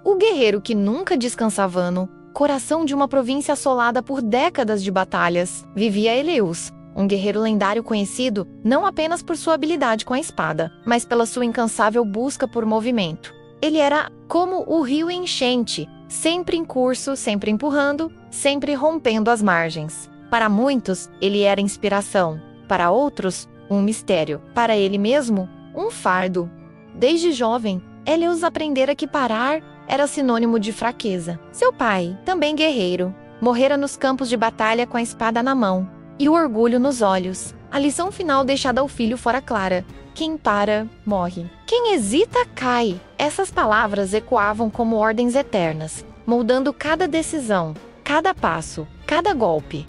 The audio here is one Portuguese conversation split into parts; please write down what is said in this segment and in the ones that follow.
O guerreiro que nunca descansava no coração de uma província assolada por décadas de batalhas, vivia Eleus, um guerreiro lendário conhecido não apenas por sua habilidade com a espada, mas pela sua incansável busca por movimento. Ele era como o rio enchente, sempre em curso, sempre empurrando, sempre rompendo as margens. Para muitos, ele era inspiração. Para outros, um mistério. Para ele mesmo, um fardo. Desde jovem, Eleus aprendera que parar era sinônimo de fraqueza. Seu pai, também guerreiro, morrera nos campos de batalha com a espada na mão e o orgulho nos olhos. A lição final deixada ao filho fora clara: quem para, morre. Quem hesita, cai. Essas palavras ecoavam como ordens eternas, moldando cada decisão, cada passo, cada golpe.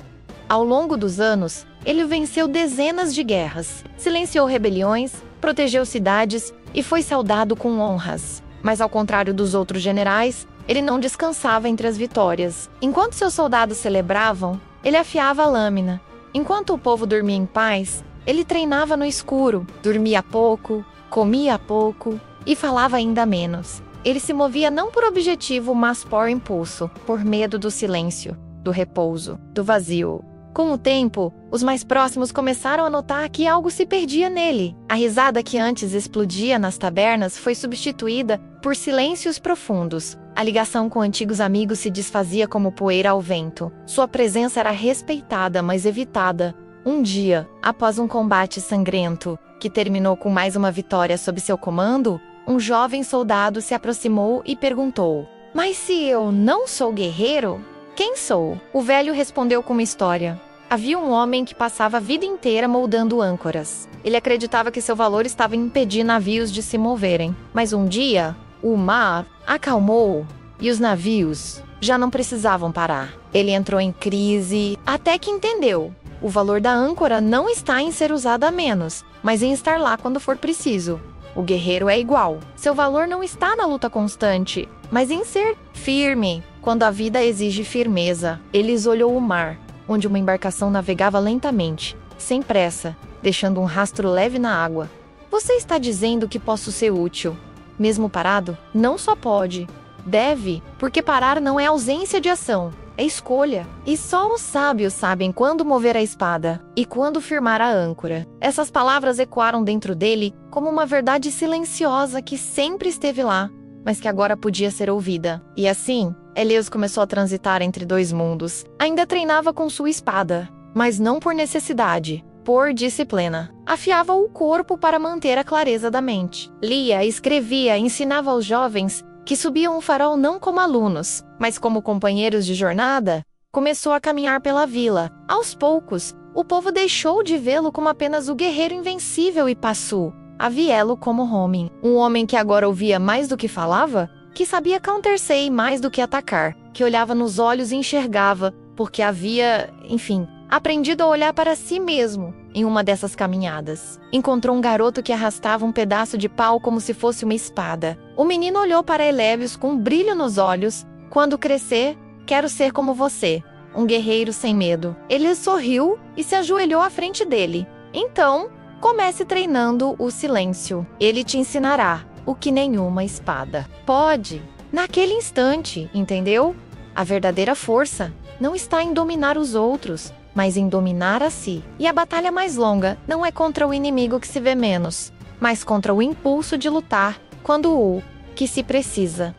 Ao longo dos anos, ele venceu dezenas de guerras, silenciou rebeliões, protegeu cidades e foi saudado com honras. Mas ao contrário dos outros generais, ele não descansava entre as vitórias. Enquanto seus soldados celebravam, ele afiava a lâmina. Enquanto o povo dormia em paz, ele treinava no escuro, dormia pouco, comia pouco e falava ainda menos. Ele se movia não por objetivo, mas por impulso, por medo do silêncio, do repouso, do vazio. Com o tempo, os mais próximos começaram a notar que algo se perdia nele. A risada que antes explodia nas tabernas foi substituída por silêncios profundos. A ligação com antigos amigos se desfazia como poeira ao vento. Sua presença era respeitada, mas evitada. Um dia, após um combate sangrento, que terminou com mais uma vitória sob seu comando, um jovem soldado se aproximou e perguntou: "Mas se eu não sou guerreiro, quem sou?" O velho respondeu com uma história. Havia um homem que passava a vida inteira moldando âncoras. Ele acreditava que seu valor estava em impedir navios de se moverem. Mas um dia, o mar acalmou e os navios já não precisavam parar. Ele entrou em crise até que entendeu: o valor da âncora não está em ser usada a menos, mas em estar lá quando for preciso. O guerreiro é igual. Seu valor não está na luta constante, mas em ser firme quando a vida exige firmeza. Ele olhou o mar, onde uma embarcação navegava lentamente, sem pressa, deixando um rastro leve na água. "Você está dizendo que posso ser útil, mesmo parado?" "Não só pode, deve, porque parar não é ausência de ação, é escolha. E só os sábios sabem quando mover a espada e quando firmar a âncora." Essas palavras ecoaram dentro dele como uma verdade silenciosa que sempre esteve lá, mas que agora podia ser ouvida. E assim, Eleus começou a transitar entre dois mundos. Ainda treinava com sua espada, mas não por necessidade, por disciplina. Afiava o corpo para manter a clareza da mente. Lia, escrevia, ensinava aos jovens que subiam o farol não como alunos, mas como companheiros de jornada. Começou a caminhar pela vila. Aos poucos, o povo deixou de vê-lo como apenas o guerreiro invencível e passu, a viê-lo como homem. Um homem que agora ouvia mais do que falava, que sabia counter-sei mais do que atacar, que olhava nos olhos e enxergava, porque havia, aprendido a olhar para si mesmo em uma dessas caminhadas. Encontrou um garoto que arrastava um pedaço de pau como se fosse uma espada. O menino olhou para Eleus com um brilho nos olhos. "Quando crescer, quero ser como você, um guerreiro sem medo." Ele sorriu e se ajoelhou à frente dele. "Então, comece treinando o silêncio. Ele te ensinará o que nenhuma espada pode." Naquele instante, entendeu? A verdadeira força não está em dominar os outros, mas em dominar a si. E a batalha mais longa não é contra o inimigo que se vê menos, mas contra o impulso de lutar quando o que se precisa.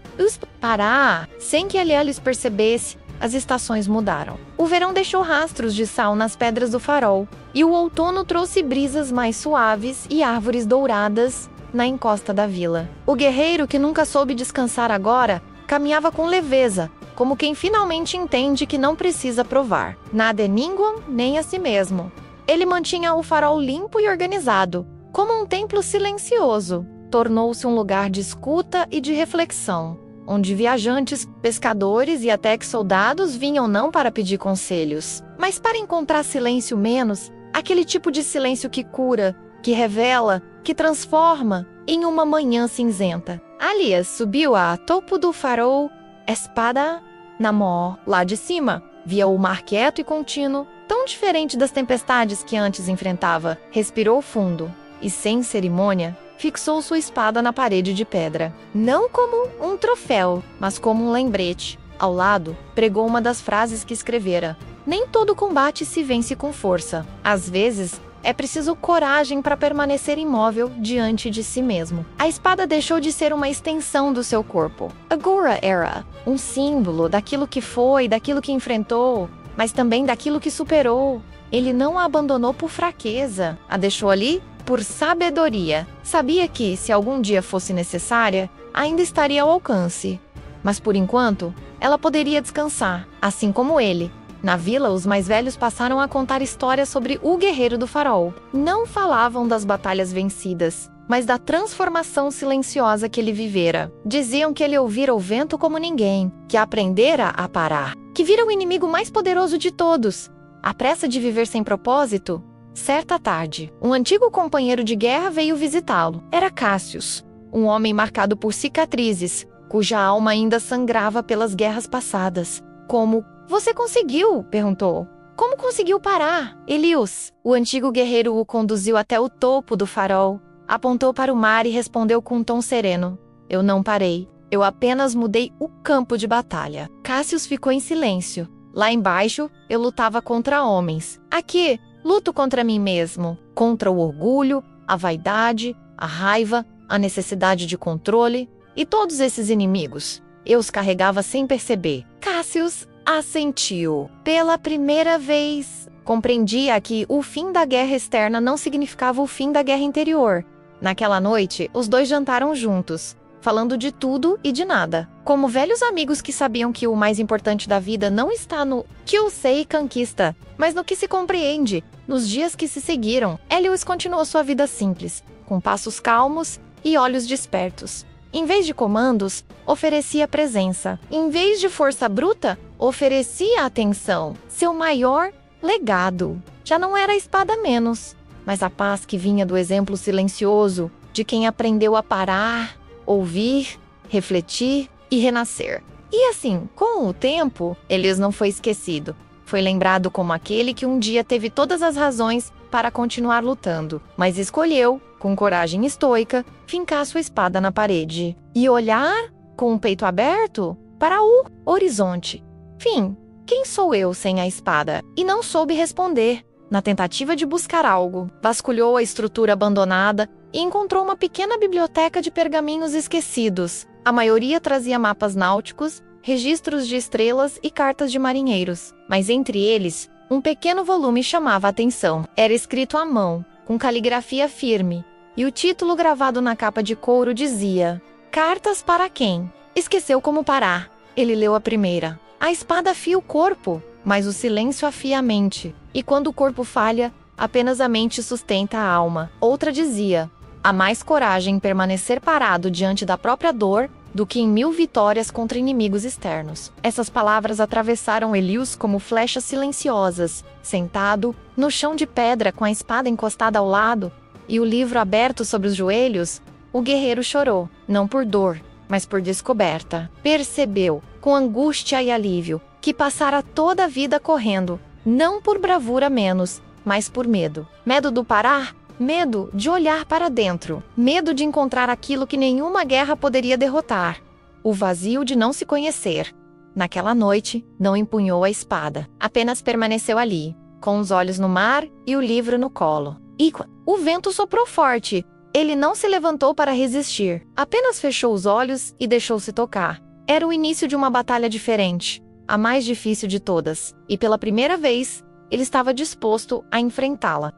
Parar, sem que Eleus percebesse, as estações mudaram. O verão deixou rastros de sal nas pedras do farol, e o outono trouxe brisas mais suaves e árvores douradas na encosta da vila. O guerreiro que nunca soube descansar agora, caminhava com leveza, como quem finalmente entende que não precisa provar nada a ninguém nem a si mesmo. Ele mantinha o farol limpo e organizado, como um templo silencioso. Tornou-se um lugar de escuta e de reflexão, onde viajantes, pescadores e até que soldados vinham não para pedir conselhos, mas para encontrar silêncio menos, aquele tipo de silêncio que cura, que revela, que transforma em uma manhã cinzenta. Alias subiu a topo do farol, espada na mão. Lá de cima, via o mar quieto e contínuo, tão diferente das tempestades que antes enfrentava. Respirou fundo e, sem cerimônia, fixou sua espada na parede de pedra. Não como um troféu, mas como um lembrete. Ao lado, pregou uma das frases que escrevera: nem todo combate se vence com força. Às vezes, é preciso coragem para permanecer imóvel diante de si mesmo. A espada deixou de ser uma extensão do seu corpo. Agora era um símbolo daquilo que foi, daquilo que enfrentou, mas também daquilo que superou. Ele não a abandonou por fraqueza, a deixou ali por sabedoria. Sabia que, se algum dia fosse necessária, ainda estaria ao alcance. Mas por enquanto, ela poderia descansar, assim como ele. Na vila, os mais velhos passaram a contar histórias sobre o guerreiro do farol. Não falavam das batalhas vencidas, mas da transformação silenciosa que ele vivera. Diziam que ele ouvira o vento como ninguém, que aprendera a parar, que vira o inimigo mais poderoso de todos. A pressa de viver sem propósito? Certa tarde, um antigo companheiro de guerra veio visitá-lo. Era Cassius, um homem marcado por cicatrizes, cuja alma ainda sangrava pelas guerras passadas. Como você conseguiu? Perguntou. Como conseguiu parar? Elius, o antigo guerreiro, o conduziu até o topo do farol, apontou para o mar e respondeu com um tom sereno: eu não parei, eu apenas mudei o campo de batalha. Cassius ficou em silêncio. Lá embaixo, eu lutava contra homens. Aqui, luto contra mim mesmo, contra o orgulho, a vaidade, a raiva, a necessidade de controle e todos esses inimigos. Eu os carregava sem perceber. Cassius assentiu. Pela primeira vez, compreendia que o fim da guerra externa não significava o fim da guerra interior. Naquela noite, os dois jantaram juntos, falando de tudo e de nada. Como velhos amigos que sabiam que o mais importante da vida não está no que eu sei e conquista, mas no que se compreende. Nos dias que se seguiram, Elius continuou sua vida simples, com passos calmos e olhos despertos. Em vez de comandos, oferecia presença. Em vez de força bruta, oferecia atenção. Seu maior legado já não era a espada menos, mas a paz que vinha do exemplo silencioso de quem aprendeu a parar, ouvir, refletir e renascer. E assim, com o tempo, Elius não foi esquecido. Foi lembrado como aquele que um dia teve todas as razões para continuar lutando, mas escolheu, com coragem estoica, fincar sua espada na parede e olhar, com o peito aberto, para o horizonte. Fim, quem sou eu sem a espada? E não soube responder. Na tentativa de buscar algo, vasculhou a estrutura abandonada e encontrou uma pequena biblioteca de pergaminhos esquecidos. A maioria trazia mapas náuticos, registros de estrelas e cartas de marinheiros. Mas entre eles, um pequeno volume chamava a atenção. Era escrito à mão, com caligrafia firme, e o título gravado na capa de couro dizia: Cartas para quem? Esqueceu como parar. Ele leu a primeira. A espada afia o corpo, mas o silêncio afia a mente. E quando o corpo falha, apenas a mente sustenta a alma. Outra dizia: há mais coragem em permanecer parado diante da própria dor do que em 1000 vitórias contra inimigos externos. Essas palavras atravessaram Elius como flechas silenciosas. Sentado, no chão de pedra com a espada encostada ao lado e o livro aberto sobre os joelhos, o guerreiro chorou, não por dor, mas por descoberta. Percebeu, com angústia e alívio, que passara toda a vida correndo, não por bravura menos, mas por medo. Medo do parar? Medo de olhar para dentro. Medo de encontrar aquilo que nenhuma guerra poderia derrotar. O vazio de não se conhecer. Naquela noite, não empunhou a espada. Apenas permaneceu ali, com os olhos no mar e o livro no colo. E o vento soprou forte. Ele não se levantou para resistir. Apenas fechou os olhos e deixou-se tocar. Era o início de uma batalha diferente, a mais difícil de todas. E pela primeira vez, ele estava disposto a enfrentá-la.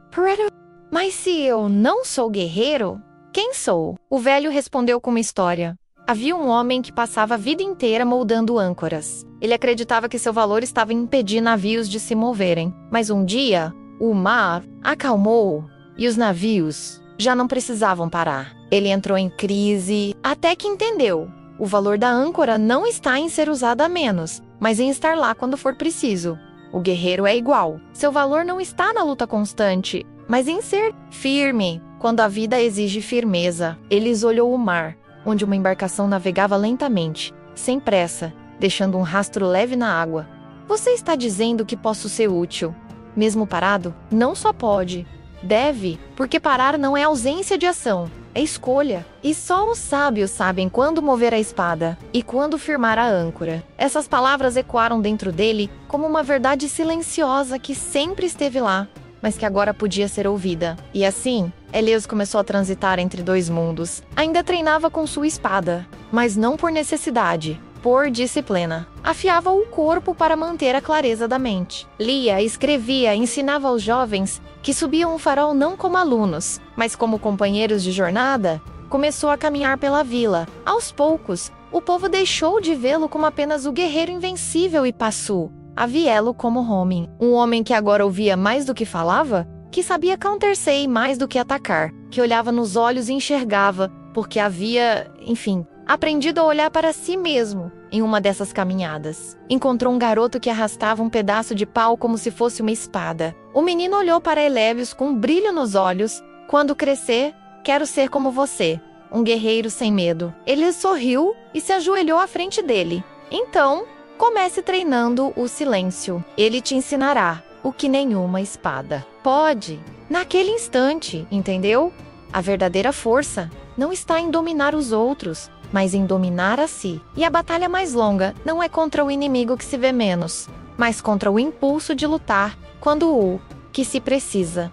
Mas se eu não sou guerreiro, quem sou? O velho respondeu com uma história. Havia um homem que passava a vida inteira moldando âncoras. Ele acreditava que seu valor estava em impedir navios de se moverem. Mas um dia, o mar acalmou e os navios já não precisavam parar. Ele entrou em crise até que entendeu. O valor da âncora não está em ser usada a menos, mas em estar lá quando for preciso. O guerreiro é igual. Seu valor não está na luta constante, mas em ser firme, quando a vida exige firmeza. Eles olhou o mar, onde uma embarcação navegava lentamente, sem pressa, deixando um rastro leve na água. Você está dizendo que posso ser útil. Mesmo parado, não só pode, deve, porque parar não é ausência de ação, é escolha. E só os sábios sabem quando mover a espada e quando firmar a âncora. Essas palavras ecoaram dentro dele como uma verdade silenciosa que sempre esteve lá, mas que agora podia ser ouvida. E assim, Eleus começou a transitar entre dois mundos. Ainda treinava com sua espada, mas não por necessidade, por disciplina. Afiava o corpo para manter a clareza da mente. Lia, escrevia, ensinava aos jovens que subiam o farol não como alunos, mas como companheiros de jornada. Começou a caminhar pela vila. Aos poucos, o povo deixou de vê-lo como apenas o guerreiro invencível e passou a vê-lo como homem. Um homem que agora ouvia mais do que falava, que sabia counter-sei mais do que atacar, que olhava nos olhos e enxergava, porque havia, enfim, aprendido a olhar para si mesmo em uma dessas caminhadas. Encontrou um garoto que arrastava um pedaço de pau como se fosse uma espada. O menino olhou para Eleus com um brilho nos olhos. Quando crescer, quero ser como você, um guerreiro sem medo. Ele sorriu e se ajoelhou à frente dele. Então, comece treinando o silêncio. Ele te ensinará o que nenhuma espada pode. Naquele instante, entendeu? A verdadeira força não está em dominar os outros, mas em dominar a si. E a batalha mais longa não é contra o inimigo que se vê menos, mas contra o impulso de lutar quando o que se precisa.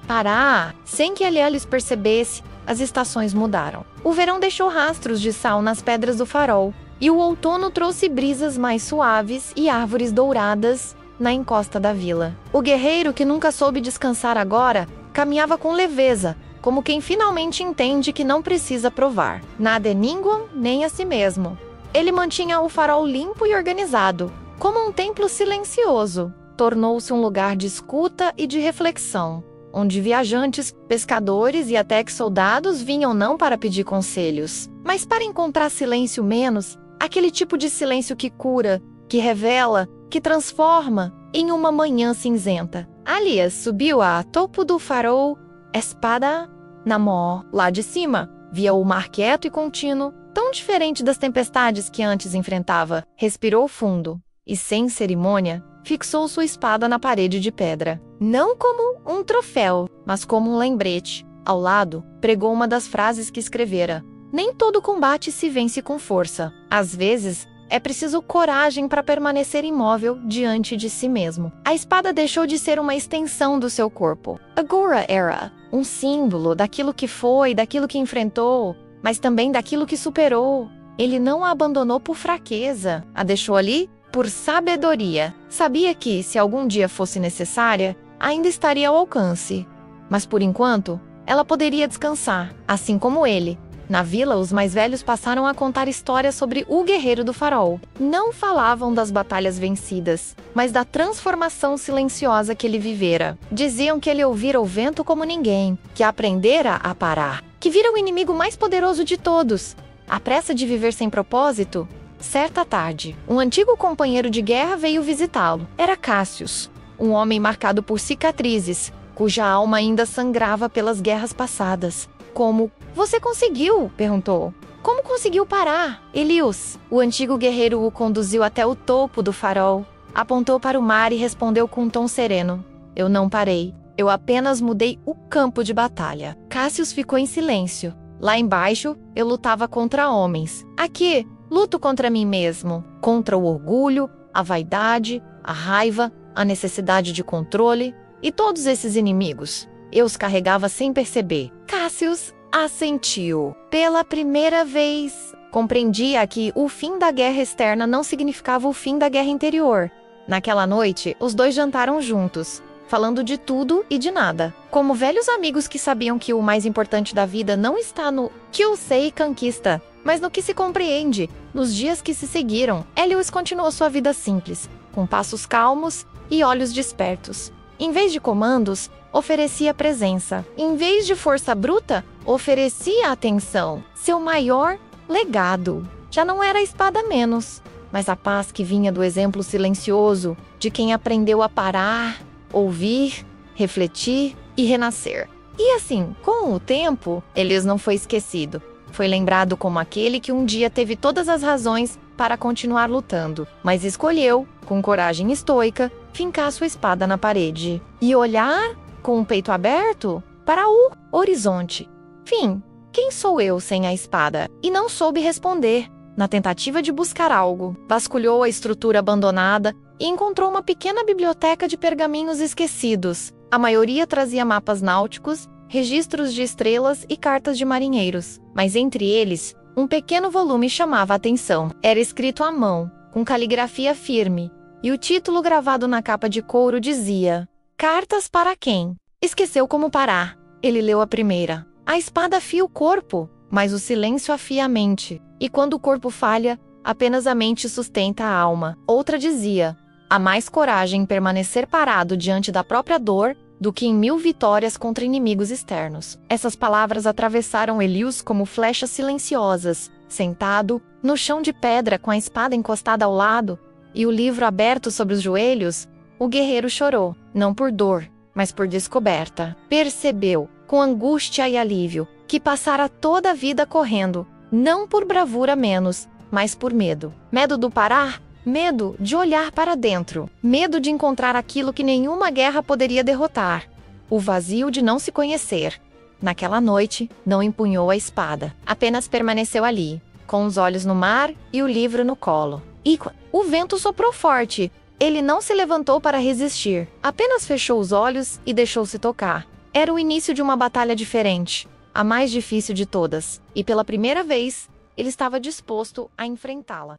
Pará! Sem que Eleus percebesse, as estações mudaram. O verão deixou rastros de sal nas pedras do farol, e o outono trouxe brisas mais suaves e árvores douradas na encosta da vila. O guerreiro que nunca soube descansar agora caminhava com leveza, como quem finalmente entende que não precisa provar nada a ninguém nem a si mesmo. Ele mantinha o farol limpo e organizado, como um templo silencioso. Tornou-se um lugar de escuta e de reflexão, onde viajantes, pescadores e até que soldados vinham não para pedir conselhos, mas para encontrar silêncio menos, aquele tipo de silêncio que cura, que revela, que transforma em uma manhã cinzenta. Alias subiu a topo do farol, espada na mão. Lá de cima, via o mar quieto e contínuo, tão diferente das tempestades que antes enfrentava. Respirou fundo e, sem cerimônia, fixou sua espada na parede de pedra. Não como um troféu, mas como um lembrete. Ao lado, pregou uma das frases que escrevera: nem todo combate se vence com força. Às vezes, é preciso coragem para permanecer imóvel diante de si mesmo. A espada deixou de ser uma extensão do seu corpo. Agora era um símbolo daquilo que foi, daquilo que enfrentou, mas também daquilo que superou. Ele não a abandonou por fraqueza, a deixou ali por sabedoria. Sabia que, se algum dia fosse necessária, ainda estaria ao alcance. Mas por enquanto, ela poderia descansar, assim como ele. Na vila, os mais velhos passaram a contar histórias sobre o guerreiro do farol. Não falavam das batalhas vencidas, mas da transformação silenciosa que ele vivera. Diziam que ele ouvira o vento como ninguém, que aprendera a parar, que vira o inimigo mais poderoso de todos. A pressa de viver sem propósito. Certa tarde, um antigo companheiro de guerra veio visitá-lo. Era Cassius, um homem marcado por cicatrizes, cuja alma ainda sangrava pelas guerras passadas. Como você conseguiu? Perguntou. Como conseguiu parar? Eleus, o antigo guerreiro, o conduziu até o topo do farol, apontou para o mar e respondeu com um tom sereno: eu não parei, eu apenas mudei o campo de batalha. Cassius ficou em silêncio. Lá embaixo, eu lutava contra homens. Aqui, luto contra mim mesmo, contra o orgulho, a vaidade, a raiva, a necessidade de controle e todos esses inimigos. Eu os carregava sem perceber. Cassius assentiu. Pela primeira vez, compreendia que o fim da guerra externa não significava o fim da guerra interior. Naquela noite, os dois jantaram juntos, falando de tudo e de nada. Como velhos amigos que sabiam que o mais importante da vida não está no que eu sei e conquista, mas no que se compreende. Nos dias que se seguiram, Eleus continuou sua vida simples, com passos calmos e olhos despertos. Em vez de comandos, oferecia presença. Em vez de força bruta, oferecia atenção. Seu maior legado já não era a espada menos, mas a paz que vinha do exemplo silencioso de quem aprendeu a parar, ouvir, refletir e renascer. E assim, com o tempo, Eleus não foi esquecido. Foi lembrado como aquele que um dia teve todas as razões para continuar lutando, mas escolheu, com coragem estoica, fincar sua espada na parede e olhar, com o peito aberto, para o horizonte. Fim. Quem sou eu sem a espada? E não soube responder. Na tentativa de buscar algo, vasculhou a estrutura abandonada e encontrou uma pequena biblioteca de pergaminhos esquecidos. A maioria trazia mapas náuticos, registros de estrelas e cartas de marinheiros. Mas entre eles, um pequeno volume chamava a atenção. Era escrito à mão, com caligrafia firme, e o título gravado na capa de couro dizia: Cartas para quem? Esqueceu como parar. Ele leu a primeira. A espada afia o corpo, mas o silêncio afia a mente. E quando o corpo falha, apenas a mente sustenta a alma. Outra dizia: há mais coragem em permanecer parado diante da própria dor do que em 1000 vitórias contra inimigos externos. Essas palavras atravessaram Elius como flechas silenciosas. Sentado, no chão de pedra com a espada encostada ao lado e o livro aberto sobre os joelhos, o guerreiro chorou, não por dor, mas por descoberta. Percebeu, com angústia e alívio, que passara toda a vida correndo, não por bravura menos, mas por medo. Medo do parar? Medo de olhar para dentro. Medo de encontrar aquilo que nenhuma guerra poderia derrotar. O vazio de não se conhecer. Naquela noite, não empunhou a espada. Apenas permaneceu ali, com os olhos no mar e o livro no colo. E o vento soprou forte. Ele não se levantou para resistir. Apenas fechou os olhos e deixou-se tocar. Era o início de uma batalha diferente, a mais difícil de todas. E pela primeira vez, ele estava disposto a enfrentá-la.